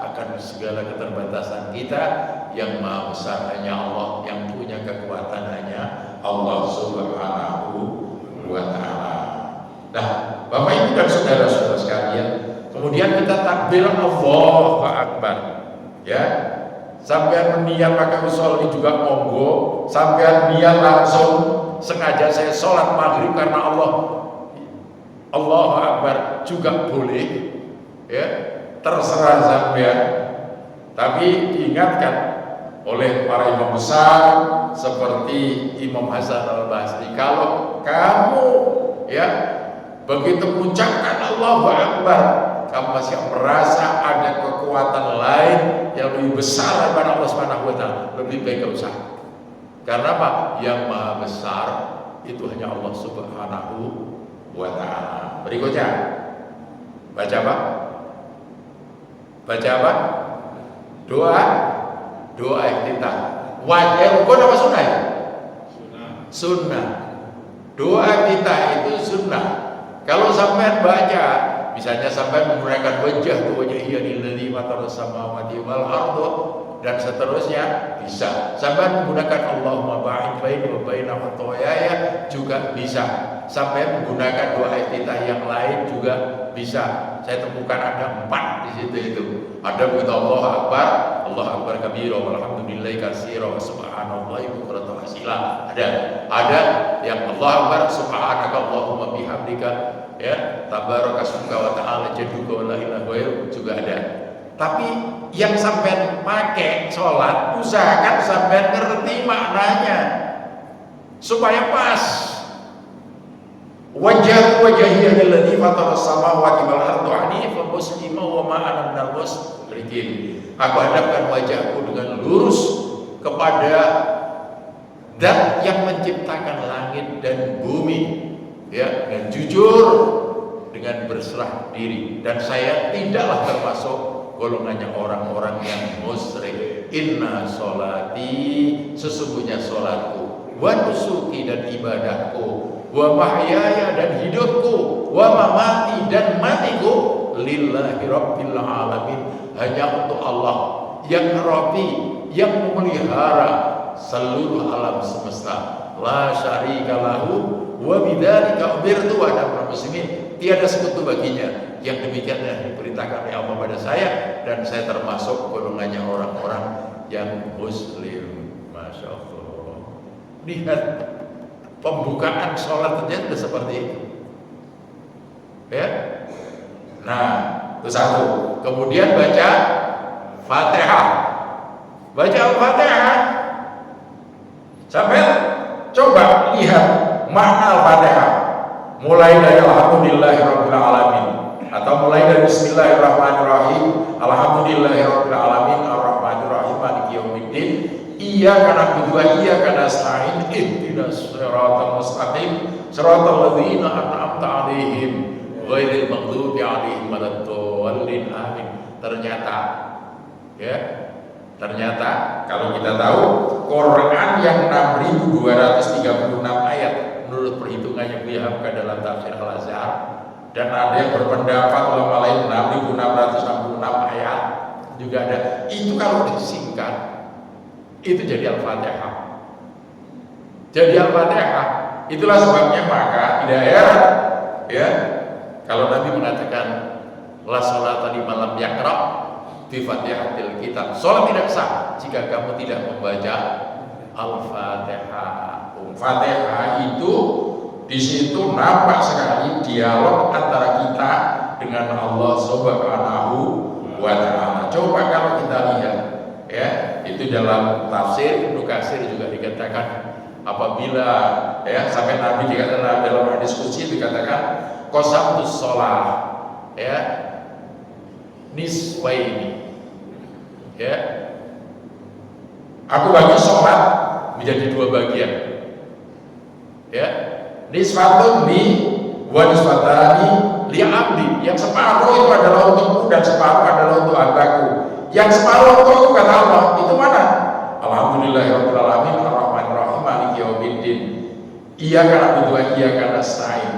akan segala keterbatasan kita. Yang maha besar hanya Allah, yang punya kekuatan hanya Allah Subhanahu wa ta'ala. Nah, Bapak Ibu dan saudara-saudara sekalian, kemudian kita takbir Allahu Akbar, ya. Sampai niat pakai musolli juga monggo, sampai niat langsung sengaja saya sholat maghrib karena Allah, Allahu Akbar juga boleh, ya, terserah sampean. Tapi diingatkan oleh para imam besar seperti Imam Hasan Al-Basri, kalau kamu, ya, begitu mengucapkan Allahu Akbar, kamu masih merasa ada kekuatan lain yang lebih besar daripada Allah Subhanahu wa ta'ala, lebih baik gak usah. Karena apa? Yang maha besar itu hanya Allah Subhanahu wa ta'ala. Berikutnya, baca apa? Baca apa? Doa iftitah. Wajib rukun apa sunnah? Sunnah. Doa iftitah itu sunnah. Kalau sampai baca, misalnya sampai menggunakan wajhiyyadilladzi fatarus samawati wal arda dan seterusnya, bisa. Sampai menggunakan Allahumma ba'id baini wa baina khotoyaya juga bisa. Sampai menggunakan doa iftitah yang lain juga bisa. Saya temukan ada 4 di situ itu. Ada begitu Allahu Akbar, Allahu Akbar kabira walhamdulillahi katsira wa subhanallahi bukratan asila. Ada yang Allahu Akbar subhanaka Allahumma bihamdika, ya, tabaraka ismuka wa ta'ala jadduka wa la ilaha ghairuka juga ada. Tapi yang sampai pakai sholat, usahakan sampai ngerti maknanya supaya pas. Wajhiya alladzi fataras samawati wal arda hanifan muslima wa ma ana minal musyrikin. Aku hadapkan wajahku dengan lurus kepada Zat yang menciptakan langit dan bumi, ya, dan jujur dengan berserah diri, dan saya tidaklah termasuk golongannya orang-orang yang musyrik. Inna sholati, sesungguhnya sholatku, wa nusuki dan ibadahku, wa mahyaya dan hidupku, wa mamati dan matiku, lillahi rabbil alamin, hanya untuk Allah yang Rabbi, yang memelihara seluruh alam semesta. La syarika lahu wa bidzalika umirtu wa ana muslimin, tiada sekutu baginya. Yang demikianlah diperintahkan oleh Allah pada saya, dan saya termasuk golongannya orang-orang yang muslim. Masya Allah. Lihat pembukaan sholat ternyata seperti itu, ya. Nah, itu satu. Kemudian baca Fatihah. Baca Al-Fatihah. Sampai coba lihat makna Al-Fatihah. Mulai dari alhamdulillahirabbil alamin, atau mulai dari bismillahirrahmanirrahim, alhamdulillahirabbil alamin, arrahmanirrahim, maliki yaumiddin, iyyaka na'budu wa iyyaka nasta'in, ihdinas siratal mustaqim, siratal ladzina an'amta 'alaihim ghairil maghdubi 'alaihim waladdallin, amin. Ternyata kalau kita tahu Quran yang 6236 ayat menurut perhitungan yang dihamkan dalam tafsir Al-Azhar, dan ada yang berpendapat ulama lain 6666 ayat juga ada. Itu kalau disingkat itu jadi Al-Fatihah. Jadi Al-Fatihah. Itulah sebabnya maka di daerah, ya, kalau Nabi mengatakan la sholata liman lam yaqra bi Fatihatil Kitab, sholat tidak sah jika kamu tidak membaca Al-Fatihah. Fatihah itu di situ nampak sekali dialog antara kita dengan Allah Subhanahu wa ta'ala. Coba kalau kita lihat, ya, itu dalam tafsir Ibnu Katsir juga dikatakan, apabila, ya, sampai Nabi dikatakan dalam hadis qudsi dikatakan qasamtus shalah, ya, niswaini, Ya, aku bagi sholat menjadi dua bagian. Ya, nisfatun li wa nisfatani li abdi. Yang separuh itu adalah untukku dan separuh adalah untuk hambaku. Yang separuh untukku kata Allah, itu mana? Alhamdulillahirabbil alamin arrahmanir rahim maliki yaumiddin. Iyyaka na'budu wa iyyaka nasta'in.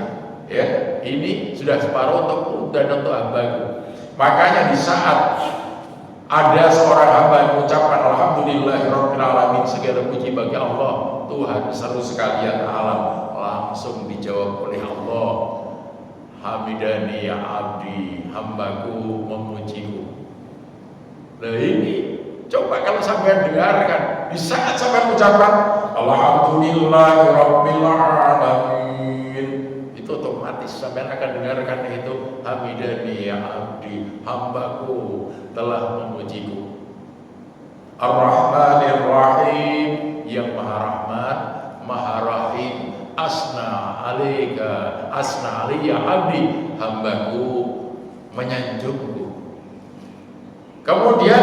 Ya, ini sudah separuh untukku dan untuk hambaku. Makanya di saat ada seorang hamba yang mengucapkan alhamdulillahirabbil alamin, segala puji bagi Allah Tuhan seluruh sekalian alam, langsung dijawab oleh Allah, hamidani ya abdi, hambaku memujiku. Nah ini coba kalau sampai dengarkan di saat sampai mengucapkan alhamdulillahirabbil alamin, itu otomatis sampai akan dengarkan itu hamidani ya abdi, hambaku telah memujiku. Ar-Rahmanir Rahim, yang maha rahmat, maha rahim. Asna alaiya abdi, hambaku menyanjungku. Kemudian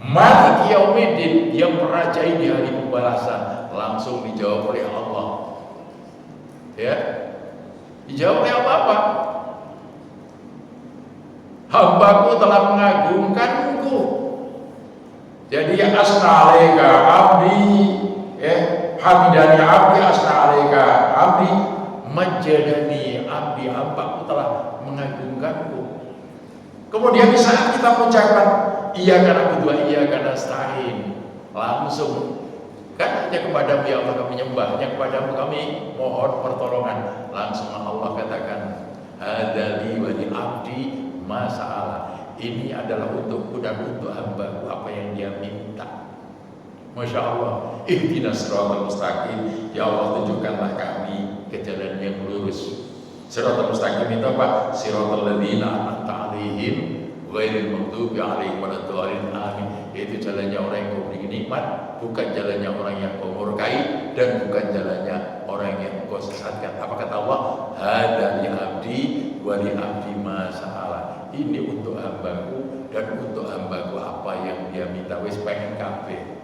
Maliki Yaumiddin, yang merajai di hari pembalasan, langsung dijawab oleh Allah. Ya, dijawab oleh apa? Hambaku telah mengagungkanku. Jadi asna alaika abdi, ya, hamidani abdi, asna alaika abdi, majadani abdi, hambaku telah mengagungkanku. Kemudian di saat kita mengucapkan iyyaka na'budu wa iyyaka nasta'in, langsung kan hanya kepadamu ya Allah kami menyembah, hanya kepadamu kami mohon pertolongan. Langsung Allah katakan hadzali wa li abdi masalah, ini adalah untukku dan untuk hambaku apa yang dia minta. Masya Allah. Ihdinas siratal mustaqim, ya Allah tunjukkanlah kami ke jalan yang lurus. Siratal mustaqim itu apa? Siratal ladzina an'amta 'alaihim ghairil maghdubi 'alaihim waladdallin, amin. Itu jalannya orang yang kau beri nikmat, bukan jalannya orang yang kau murkai, dan bukan jalannya orang yang kau sesatkan. Apa kata Allah? Hada li abdi wa li abdi ma sa'ala. Ini untuk hambaku dan untuk hambaku apa yang dia minta. Wis pengen kabeh.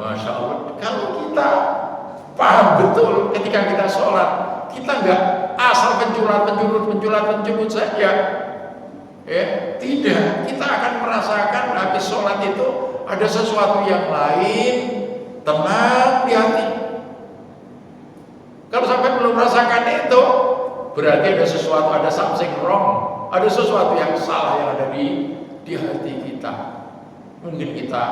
Masya Allah. Kalau kita paham betul ketika kita sholat, kita nggak asal penculat saja. Ya, tidak. Kita akan merasakan habis sholat itu ada sesuatu yang lain, tenang di hati. Kalau sampai belum merasakan itu, berarti ada sesuatu, ada something wrong, ada sesuatu yang salah yang ada di hati kita. Mungkin kita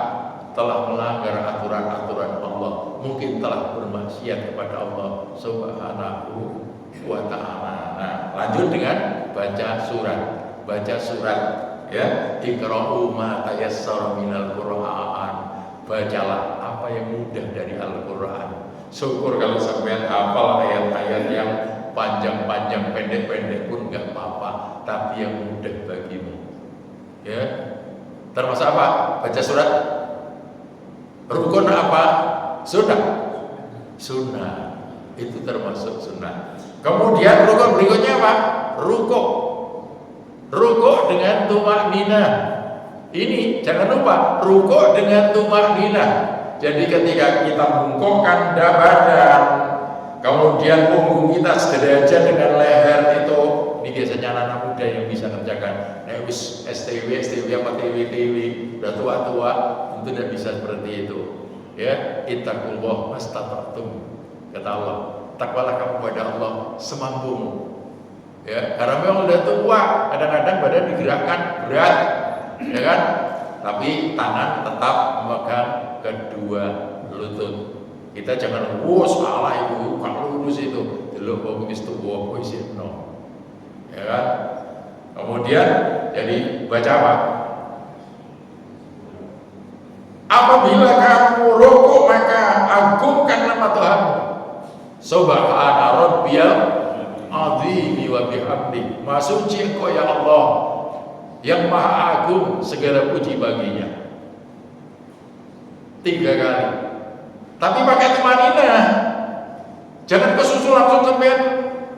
telah melanggar aturan-aturan Allah, mungkin telah bermaksiat kepada Allah Subhanahu wa ta'ala. Nah, lanjut dengan baca surat, ya. Iqra'u ma tayassara minal Qur'an. Bacalah apa yang mudah dari Al-Qur'an. Syukur kalau sampean hafal ayat-ayat yang panjang-panjang, pendek-pendek pun enggak apa-apa, tapi yang mudah bagimu. Ya. Termasuk apa? Baca surat. Rukun apa? Sunnah. Itu termasuk sunnah. Kemudian rukun berikutnya apa? Rukuk dengan tumakninah. Ini jangan lupa, rukuk dengan tumakninah. Jadi ketika kita bungkukkan badan, kemudian punggung kita sederajat dengan leher itu, ini biasanya anak muda yang bisa kerjakan. Nah, STW apa TW, udah tua-tua, tentu tidak bisa seperti itu. Ya, ittaqullah mastata'tum, kata Allah. Takwalah kamu pada Allah semampumu. Ya, karena memang udah tua, kadang-kadang badan digerakkan berat, ya kan? Tapi tangan tetap memegang kedua lutut. Kita jangan salah itu, kalau lurus itu, delok wong wis tuwa kok isih enom. Ya kan? Kemudian jadi baca apa? Apabila kamu rukuk maka agungkan nama Tuhanmu. Subhana rabbiyal azimi wa bihamdi. Maha suci Engkau ya Allah, yang maha agung, segala puji baginya. 3 kali. Tapi pakai tumanina. Jangan kesusul langsung sampai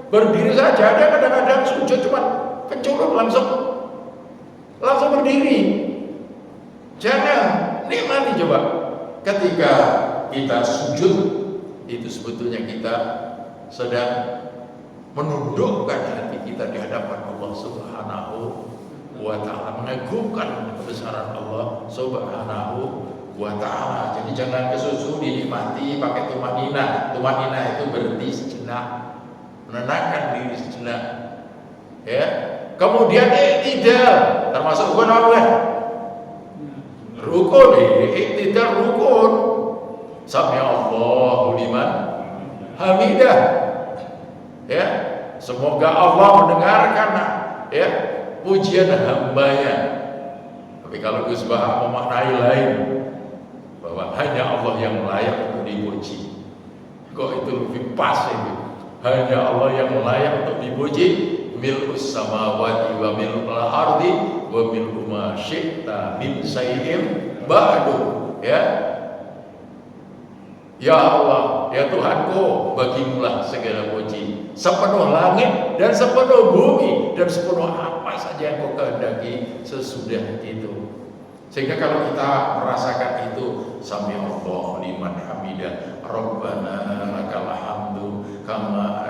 berdiri saja. Ada kadang-kadang sujud cuma penculuk langsung. langsung berdiri. Jangan, nikmati coba. Ketika kita sujud, itu sebetulnya kita sedang menundukkan hati kita di hadapan Allah Subhanahu wa ta'ala, mengagungkan kebesaran Allah Subhanahu wa ta'ala. Jadi jangan kesusu, dinikmati pakai tumanina. Tumanina itu berhenti sejenak, menenangkan diri sejenak. Ya. Kemudian tidak termasuk rukun apa? Rukun, tidak rukun. Sami Allahu liman hamidah. Ya, semoga Allah mendengarkan ya pujian hambanya. Tapi kalau Gus Bah memaknai lain, bahwa hanya Allah yang layak untuk dipuji, kok itu lebih pas itu. Hanya Allah yang layak untuk dipuji. Mil'us samawati wa mil'ul ardi wa mil'u ma syi'ta min syai'in ba'du. Ya Allah, ya Tuhanku, bagimulah segala puji, sepenuh langit dan sepenuh bumi dan sepenuh apa saja yang kau kehendaki sesudah itu. Sehingga kalau kita merasakan itu, sami Allahu liman hamidah, Rabbana lakal hamdu kama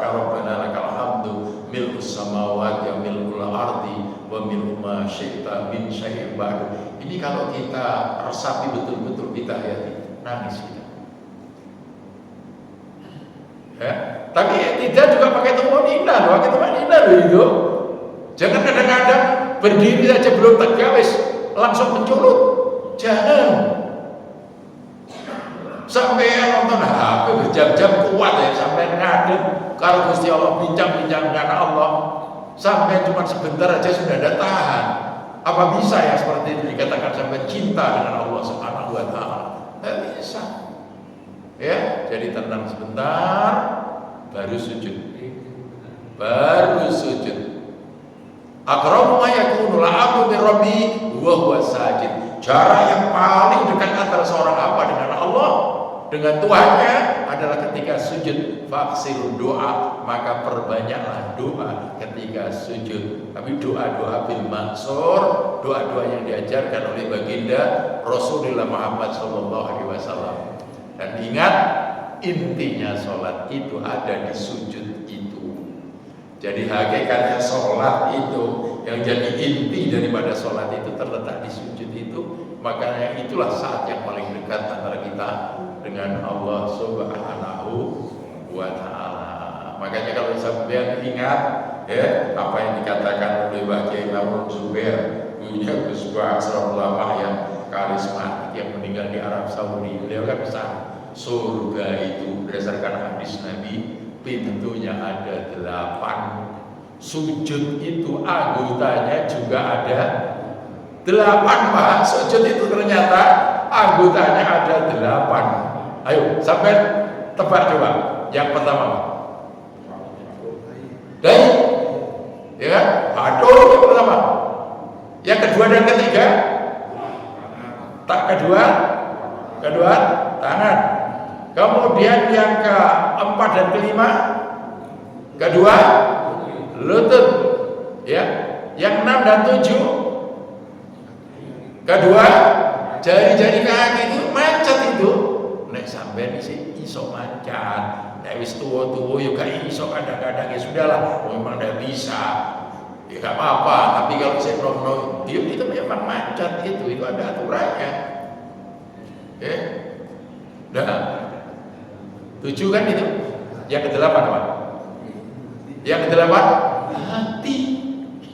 Rabbana lakal hamdu mil'us samawati wa mil'ul ardi wa mil'u ma syi'ta min syai'in ba'du. Ini kalau kita resapi betul-betul, kita hayati, nangis kita. Ya. Tapi tidak juga pakai tumanina loh itu. Jangan kadang-kadang berdiri saja belum tegak wis langsung menculut. Jangan. Sampai nonton HP berjam-jam kuat ya, sampai ngadep kalau Gusti Allah bincang-bincang dengan Allah, sampai cuma sebentar aja sudah ada tahan. Apa bisa ya seperti itu dikatakan sampai cinta dengan Allah Subhanahu wa ta'ala? Tidak bisa. Ya, jadi tenang sebentar, baru sujud. Aqrabu ma yakunul 'abdu min rabbi wa huwa sajid. Jarak yang paling dekat antara seorang hamba dengan Allah, dengan Tuhannya adalah ketika sujud. Faksiru doa, maka perbanyaklah doa ketika sujud. Tapi doa-doa bil mansur, doa-doa yang diajarkan oleh baginda Rasulullah Muhammad SAW. Dan ingat, intinya sholat itu ada di sujud itu. Jadi hakikatnya sholat itu, yang jadi inti daripada sholat itu terletak di sujud itu. Makanya itulah saat yang paling dekat antara kita dengan Allah Subhanahu wa ta'ala. Makanya kalau sampai ingat ya apa yang dikatakan oleh Mbah Kiai Mamun Zubair, punya Gus Bah Asrarullah yang karismatik yang meninggal di Arab Saudi. Beliau kan pesan, surga itu berdasarkan hadis Nabi pintunya ada 8. Sujud itu anggotanya juga ada 8, Pak. Sujud itu ternyata anggotanya ada 8. Ayo sampai tebak coba. Yang pertama dari ya kan? Aduh, yang pertama. Yang kedua dan ketiga kedua tangan. Kemudian yang keempat dan kelima kedua lutut. Ya. Yang 6 dan 7 kedua jari-jari kaki itu macet itu. Nek sampean iso mancat, nek wis tuwa-tuwa yo gak iso kadang-kadang ya sudahlah, memang ndak bisa. Ya gak apa-apa, tapi kalau saya nom itu memang mancat itu ada aturannya. Oke. Nah, 7 kan itu. Yang ke-8 apa? Yang ke-8 hati.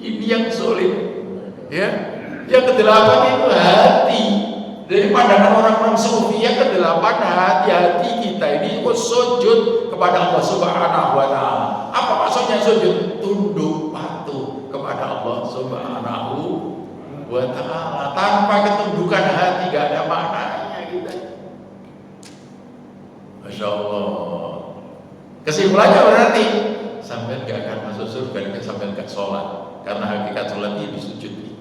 Ini yang sulit. Ya. Yang ke-8 itu hati. Dari pandangan orang-orang sufi, yang ke-8 hati kita ini sujud kepada Allah Subhanahu wa ta'ala. Apa maksudnya sujud? Tunduk patuh kepada Allah Subhanahu wa ta'ala. Tanpa ketundukan hati gak ada maknanya kita. Masya Allah. Kesimpulannya berarti sampai gak akan masuk surga sampai gak sholat, karena hakikat sholat ini sujud itu.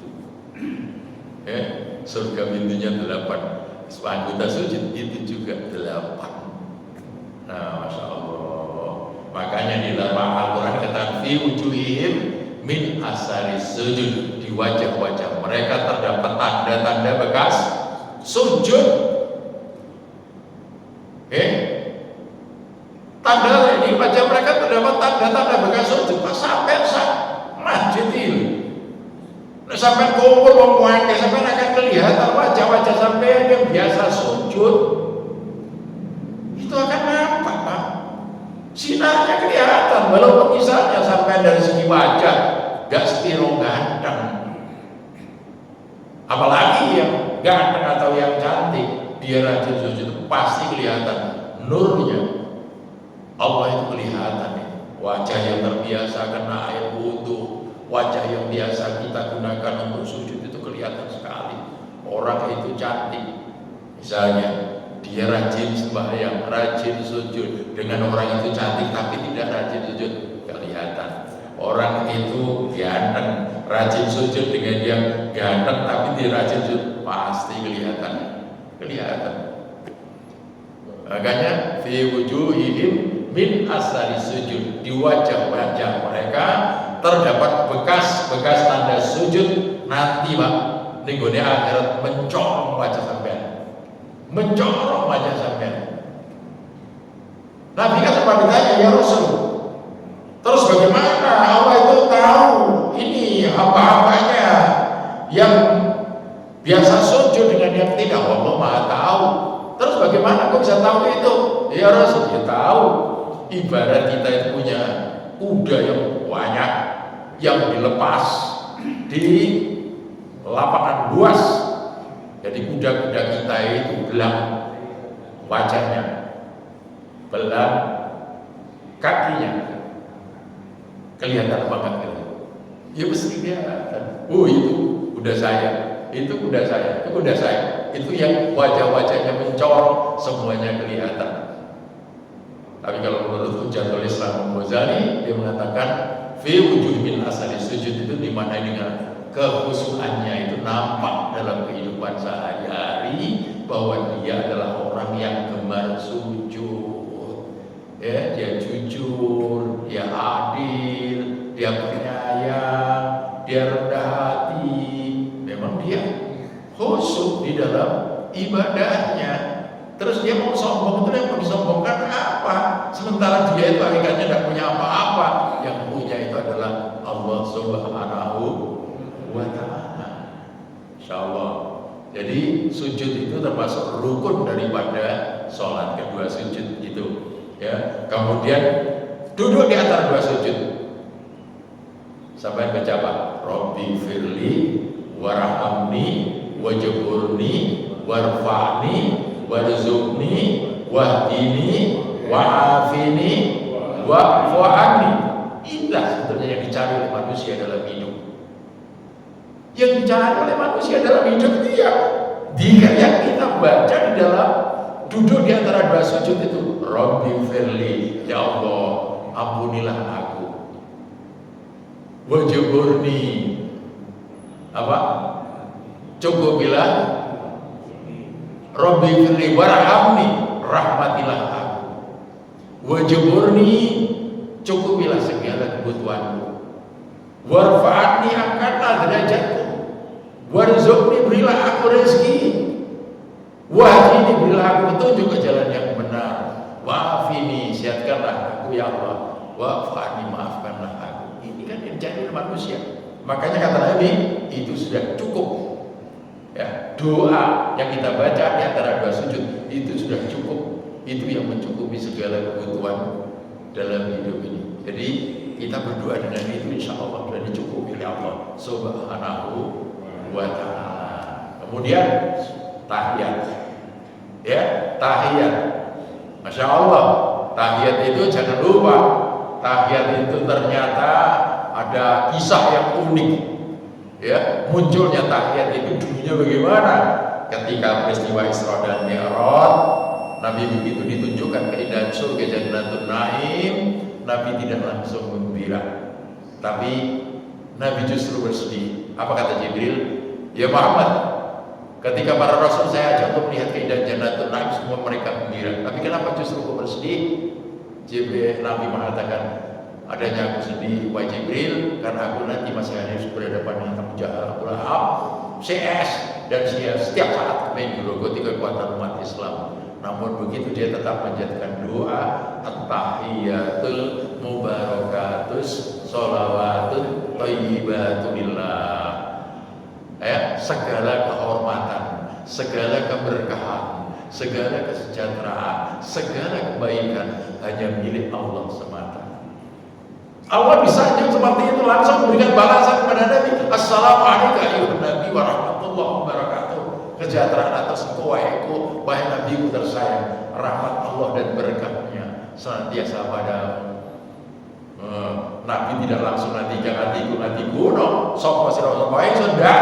Surga pintunya 8, anggota sujud itu juga 8. Nah, Masya Allah. Makanya di dalam Al-Quran kata fi wujuhihim min asari sujud, di di wajah-wajah mereka terdapat tanda-tanda bekas sujud. Tanda di wajah mereka terdapat tanda-tanda bekas sujud. Pas sampai masjid ini, sampai kumpul memuai, sampai akan kelihatan wajah-wajah sampai yang biasa sujud itu akan nampak, Pak. Sinarnya kelihatan, walaupun misalnya sampai dari segi wajah gak setiro ganteng, apalagi yang ganteng atau yang cantik, dia rajin sujud pasti kelihatan nurnya. Allah itu kelihatan ya. Wajah yang terbiasa kena air wudu, wajah yang biasa kita gunakan untuk sujud itu kelihatan sekali. Orang itu cantik, misalnya dia rajin sembahyang, rajin sujud, dengan orang itu cantik tapi tidak rajin sujud, kelihatan. Orang itu ganteng, rajin sujud, dengan dia ganteng tapi dia rajin sujud, pasti kelihatan. Makanya fi wujuhihim min asari sujud, di wajah-wajah mereka terdapat bekas-bekas tanda sujud. Nanti Pak, nenggone akhirat mencorong wajah sampean, mencorong wajah sampean. Nabi kan sempat ditanya, ya Rasul, terus bagaimana Allah itu tahu ini apa-apanya yang biasa sujud dengan yang tidak? Allah Maha tahu. Terus bagaimana kok bisa tahu itu? Ya Rasul, dia tahu. Ibarat kita itu punya kuda yang banyak yang dilepas di lapangan luas. Jadi kuda-kuda kita itu belang wajahnya, belang kakinya, kelihatan banget gitu. Ya mesti kelihatan. Oh itu kuda saya, itu kuda saya, itu kuda saya. Itu yang wajah-wajahnya mencorong, semuanya kelihatan. Tapi kalau menurut Hujjatul Islam Ghazali, dia mengatakan fi wujuh min asali sujud itu dimana dengan kekhusuannya itu nampak dalam kehidupan sehari-hari bahwa dia adalah orang yang gemar sujud. Ya, dia jujur, dia adil, dia penyayang, dia rendah hati. Memang dia khusyuk di dalam ibadahnya. Terus dia mau sombong, itu yang mau disombongkan apa? Sementara dia itu hakikatnya tidak punya apa-apa. Yang punya itu adalah Allah Subhanahu wa Ta'ala. Insyaallah. Jadi sujud itu termasuk rukun daripada sholat, kedua sujud itu. Ya. Kemudian duduk di antara dua sujud. Sampai baca apa? Rabbi firli warhamni wajburni warfa'ni warzuqni wahdini wa'afini wa'fu'ani. Inilah sebetulnya yang dicari oleh manusia dalam hidup. Yang dicari oleh manusia dalam hidup itu ya yang kita baca di dalam duduk di antara dua sujud itu. Rabbi firli, ya Allah ampunilah aku. Wajburni, apa? Cukup bilang Rabbi firli warhamni, rahmatilah aku. Wajburni, cukupilah segala kebutuhanku. Warfa'ni, angkatlah derajatku. Warzuqni, berilah aku rezeki. Wahdini, berilah aku petunjuk ke jalan yang benar. Wa'afini, sehatkanlah aku ya Allah. Wa'afani, maafkanlah aku. Ini kan yang jadi manusia. Makanya kata Nabi, itu sudah cukup. Ya, doa yang kita baca di antara dua sujud itu sudah cukup. Itu yang mencukupi segala kebutuhan dalam hidup ini. Jadi kita berdoa dengan itu, insya Allah sudah dicukupi oleh Allah Subhanahu wa Ta'ala. Kemudian tahiyat, ya tahiyat. Masya Allah, tahiyat itu jangan lupa. Tahiyat itu ternyata ada kisah yang unik. Ya, munculnya tahiyat itu dulunya bagaimana? Ketika peristiwa Isra dan Mi'raj, Nabi begitu ditunjukkan keindahan surga Jannatul Naim, Nabi tidak langsung gembira, tapi Nabi justru bersedih. Apa kata Jibril? Ya Muhammad, ketika para Rasul saya ajak untuk melihat keindahan Jannatul Naim, semua mereka gembira. Tapi kenapa justru kau bersedih? Jibril, Nabi mengatakan, adanya aku sendiri wahai Jibril, karena aku nanti masih harus berhadapan dengan Abu Jahal, Abu Lahab, CS, dan dia setiap saat main gerogoti kekuatan umat Islam. Namun begitu dia tetap menjadikan doa at-tahiyatul mubarakatus sholawatun thayyibatulillah, segala kehormatan, segala keberkahan, segala kesejahteraan, segala kebaikan hanya milik Allah semata. Allah bisa saja seperti itu langsung memberikan balasan kepada Nabi. Assalamualaikum ayuhan Nabi wa rahmatullahi wa barakatuh. Kesejahteraan atas engkau wahai Nabiku tersayang, rahmat Allah dan berkatnya senantiasa padamu. Nabi tidak langsung nantiku no, sapa sira wae sudah,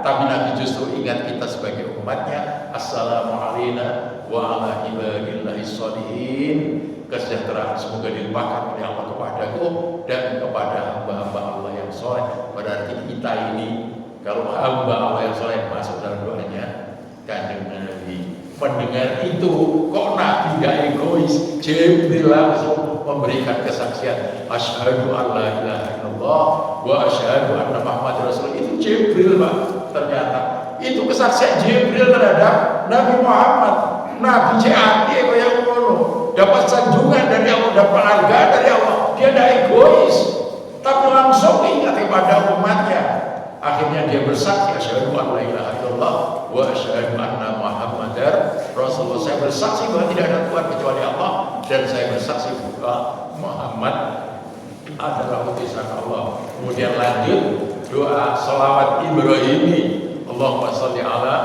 tapi Nabi justru ingat kita sebagai umatnya. Assalamualaikum wa ala ibadillahi sholihin. Kesejahteraan semoga dilimpahkan oleh Allah kepadaku dan kepada hamba-hamba Allah yang soleh. Berarti kita ini kalau hamba Allah yang soleh masuk dalam doanya Kanjeng Nabi. Mendengar itu kok Nabi gak egois, Jibril langsung memberikan kesaksian asyhadu an la ilaha illallah wa asyhadu anna Muhammadar Rasul. Itu Jibril Pak. Ternyata itu kesaksian Jibril terhadap Nabi Muhammad. Nabi CAD yang ngono, dapat sanjungan dari Allah, dapat harga dari Allah. Dia tidak egois, tapi langsung ingat kepada umatnya. Akhirnya dia bersaksi asyhadu an la ilaha illallah wa asyhadu anna Muhammadar Rasulullah. Saya bersaksi bahwa tidak ada Tuhan kecuali Allah, dan saya bersaksi bahwa Muhammad adalah utusan Allah. Kemudian lanjut doa selawat Ibrahimi. Allahumma sholli ala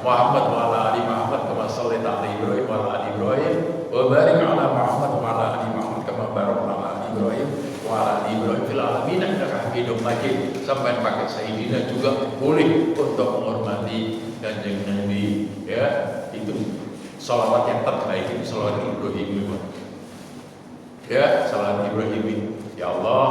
Muhammad wa ala ali Muhammad kama shallaita ala Ibrahim wa ala ali Ibrahim wa barik ala Muhammad wa ala ali Muhammad kama barakta ala ali Ibrahim wa ala ali Ibrahim fil alamin innaka Hamidum Majid. Sampai pakai Sayyidina juga boleh untuk menghormati Kanjeng Nabi, ya. Itu salawat yang terbaik, itu salawat Ibrahim, ya, salawat Ibrahim. Ya Allah,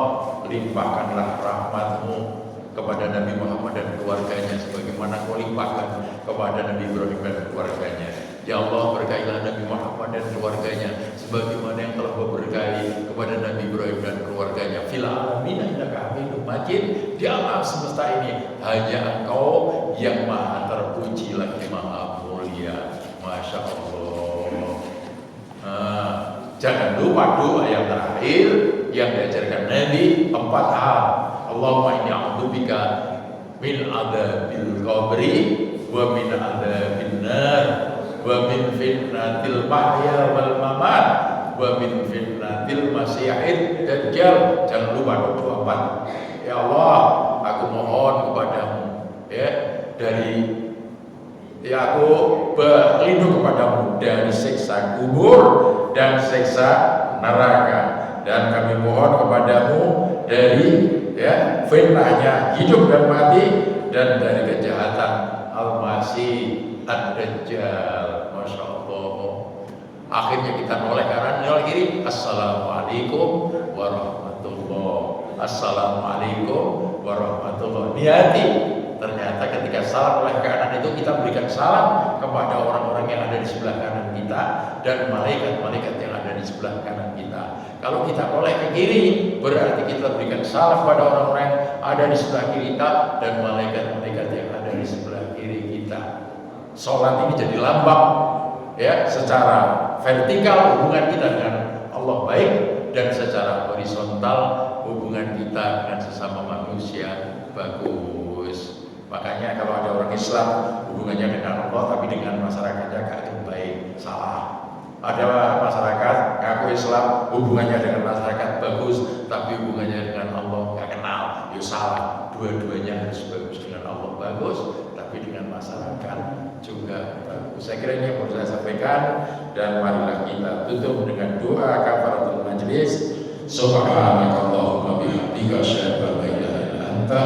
limpahkanlah rahmat-Mu kepada Nabi Muhammad dan keluarganya sebagaimana Kau limpahkan kepada Nabi Ibrahim dan keluarganya. Ya Allah, berkahilah Nabi Muhammad dan keluarganya sebagaimana yang telah Kau berkahi kepada Nabi Ibrahim dan keluarganya. Fil alamin innaka Hamidum Majid. Di alam semesta ini hanya Engkau yang maha terpuji lagi maha mulia. Masya Allah. Jangan lupa doa yang terakhir yang diajarkan Nabi, 4 hal. Allahumma inni a'udzubika min adzabil qabri wa min adzabin nar wa min fitnatil mahya wal mamat wa min fitnatil masiihid dajjal. Jangan lupa doa 4. Ya Allah, aku mohon kepadamu, ya, aku berlindung kepadamu dari siksa kubur dan siksa neraka, dan kami mohon kepadamu dari, ya, fitnahnya hidup dan mati, dan dari kejahatan Al-Masih Ad-Dajjal. Masya Allah. Akhirnya kita noleh kanan, noleh kiri. Assalamualaikum warahmatullahi. Assalamualaikum warahmatullahi. Niati. Ternyata ketika salam oleh kanan itu kita berikan salam kepada orang-orang yang ada di sebelah kanan kita dan malaikat-malaikat yang ada di sebelah kanan kita. Kalau kita oleh ke kiri, berarti kita berikan salam kepada orang-orang yang ada di sebelah kiri kita dan malaikat-malaikat yang ada di sebelah kiri kita. Sholat ini jadi lambang, ya, secara vertikal hubungan kita dengan Allah baik, dan secara horizontal hubungan kita dengan sesama manusia bagus. Makanya kalau ada orang Islam hubungannya dengan Allah tapi dengan masyarakatnya gak baik, salah. Ada masyarakat ngaku Islam hubungannya dengan masyarakat bagus tapi hubungannya dengan Allah gak kenal, ya salah. Dua-duanya harus bagus, dengan Allah bagus tapi dengan masyarakat juga bagus. Saya kira ini yang mau saya sampaikan, dan marilah kita tutup dengan doa kafaratul majlis. Subhanakallahumma bihamdika asyhadu an la ilaha illa anta